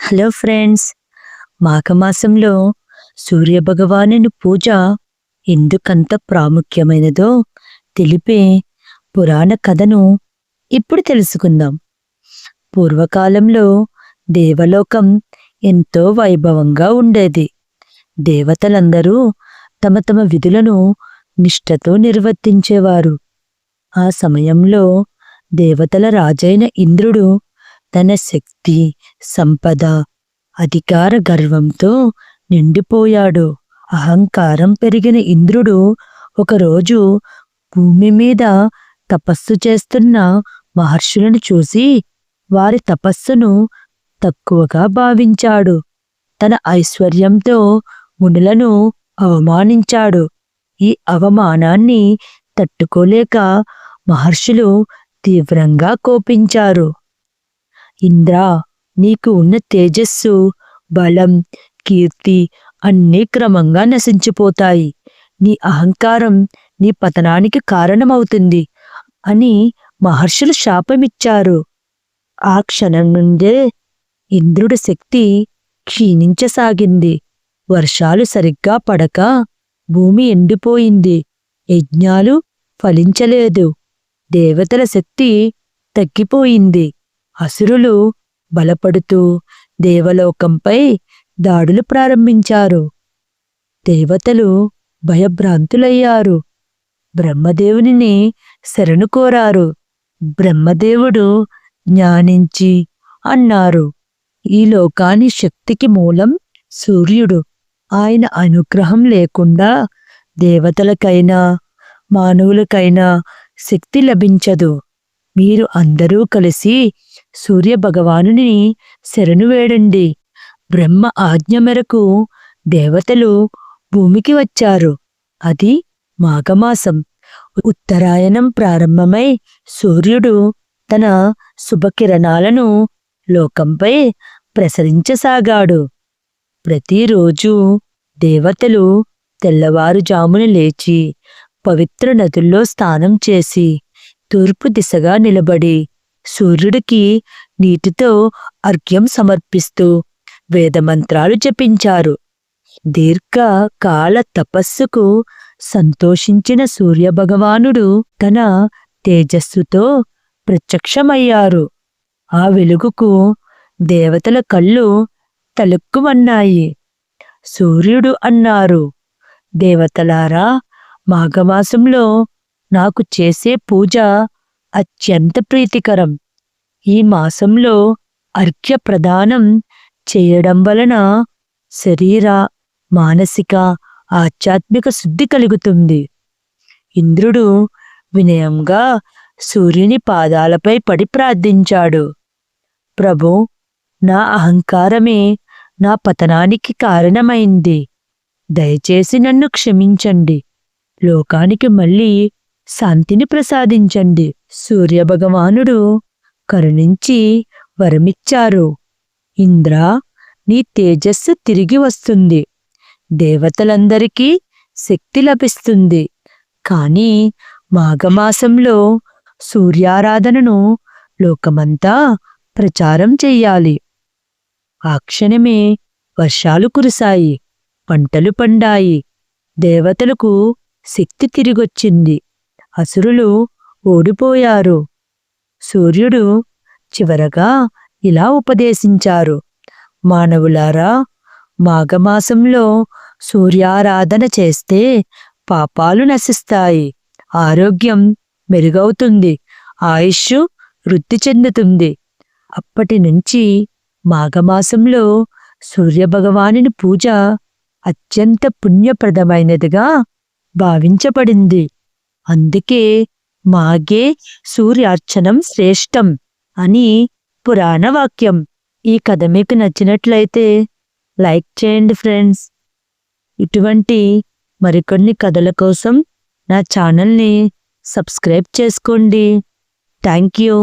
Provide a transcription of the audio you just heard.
Hello friends, మాఘమాసంలో సూర్యభగవానుని పూజ ఎందుకంత ప్రాముఖ్యమైనదో తెలిపే పురాణ కథను ఇప్పుడు తెలుసుకుందాం. పూర్వకాలంలో దేవలోకం ఎంతో వైభవంగా ఉండేది. దేవతలందరూ తమ తమ విధులను నిష్ఠతో నిర్వర్తించేవారు. ఆ సమయంలో దేవతల రాజైన ఇంద్రుడు తన శక్తి, సంపద, అధికార గర్వంతో నిండిపోయాడు. అహంకారం పెరిగిన ఇంద్రుడు ఒకరోజు భూమి మీద తపస్సు చేస్తున్న మహర్షులను చూసి వారి తపస్సును తక్కువగా భావించాడు. తన ఐశ్వర్యంతో మునులను అవమానించాడు. ఈ అవమానాన్ని తట్టుకోలేక మహర్షులు తీవ్రంగా కోపించారు. ఇంద్రా, నీకు ఉన్న తేజస్సు, బలం, కీర్తి అన్నీ క్రమంగా నశించిపోతాయి. నీ అహంకారం నీ పతనానికి కారణమవుతుంది అని మహర్షులు శాపమిచ్చారు. ఆ క్షణం నుండే ఇంద్రుడి శక్తి క్షీణించసాగింది. వర్షాలు సరిగ్గా పడక భూమి ఎండిపోయింది. యజ్ఞాలు ఫలించలేదు. దేవతల శక్తి తగ్గిపోయింది. అసురులు బలపడుతూ దేవలోకంపై దాడులు ప్రారంభించారు. దేవతలు భయభ్రాంతులయ్యారు. బ్రహ్మదేవుని శరణు కోరారు. బ్రహ్మదేవుడు జ్ఞానించి అన్నారు, ఈ లోకాని శక్తికి మూలం సూర్యుడు. ఆయన అనుగ్రహం లేకుండా దేవతలకైనా మానవులకైనా శక్తి లభించదు. మీరు అందరూ కలిసి సూర్యభగవానుని శరణు వేడండి. బ్రహ్మ ఆజ్ఞ మేరకు దేవతలు భూమికి వచ్చారు. అది మాఘమాసం. ఉత్తరాయణం ప్రారంభమై సూర్యుడు తన శుభకిరణాలను లోకంపై ప్రసరించసాగాడు. ప్రతిరోజు దేవతలు తెల్లవారుజామున లేచి పవిత్ర నదుల్లో స్నానం చేసి తూర్పు దిశగా నిలబడి సూర్యుడికి నీటితో అర్ఘ్యం సమర్పిస్తూ వేదమంత్రాలు జపించారు. దీర్ఘకాల తపస్సుకు సంతోషించిన సూర్యభగవానుడు తన తేజస్సుతో ప్రత్యక్షమయ్యారు. ఆ వెలుగుకు దేవతల కళ్ళు తలుక్కుమన్నాయి. సూర్యుడు అన్నారు, దేవతలారా, మాఘమాసంలో నాకు చేసే పూజ అత్యంత ప్రీతికరం. ఈ మాసంలో అర్ఘ్య ప్రదానం చేయడం వలన శరీర, మానసిక, ఆధ్యాత్మిక శుద్ధి కలుగుతుంది. ఇంద్రుడు వినయంగా సూర్యుని పాదాలపై పడి ప్రార్థించాడు. ప్రభు, నా అహంకారమే నా పతనానికి కారణమైంది. దయచేసి నన్ను క్షమించండి. లోకానికి మళ్ళీ శాంతిని ప్రసాదించండి. సూర్యభగవానుడు కరుణించి వరమిచ్చారు. ఇంద్రా, నీ తేజస్సు తిరిగి వస్తుంది. దేవతలందరికీ శక్తి లభిస్తుంది. కానీ మాఘమాసంలో సూర్యారాధనను లోకమంతా ప్రచారం చెయ్యాలి. ఆ క్షణమే వర్షాలు కురిశాయి. పంటలు పండాయి. దేవతలకు శక్తి తిరిగొచ్చింది. అసురులు ఓడిపోయారు. సూర్యుడు చివరగా ఇలా ఉపదేశించారు, మానవులారా, మాఘమాసంలో సూర్యారాధన చేస్తే పాపాలు నశిస్తాయి, ఆరోగ్యం మెరుగవుతుంది, ఆయుష్ వృద్ధి చెందుతుంది. అప్పటి నుంచి మాఘమాసంలో సూర్యభగవానుని పూజ అత్యంత పుణ్యప్రదమైనదిగా భావించబడింది. అందుకే మాఘే సూర్యార్చనం శ్రేష్టం అని పురాణ వాక్యం. ఈ కథ మీకు నచ్చినట్లయితే లైక్ చేయండి ఫ్రెండ్స్. ఇటువంటి మరికొన్ని కథల కోసం నా ఛానల్ని సబ్స్క్రైబ్ చేసుకోండి. Thank you.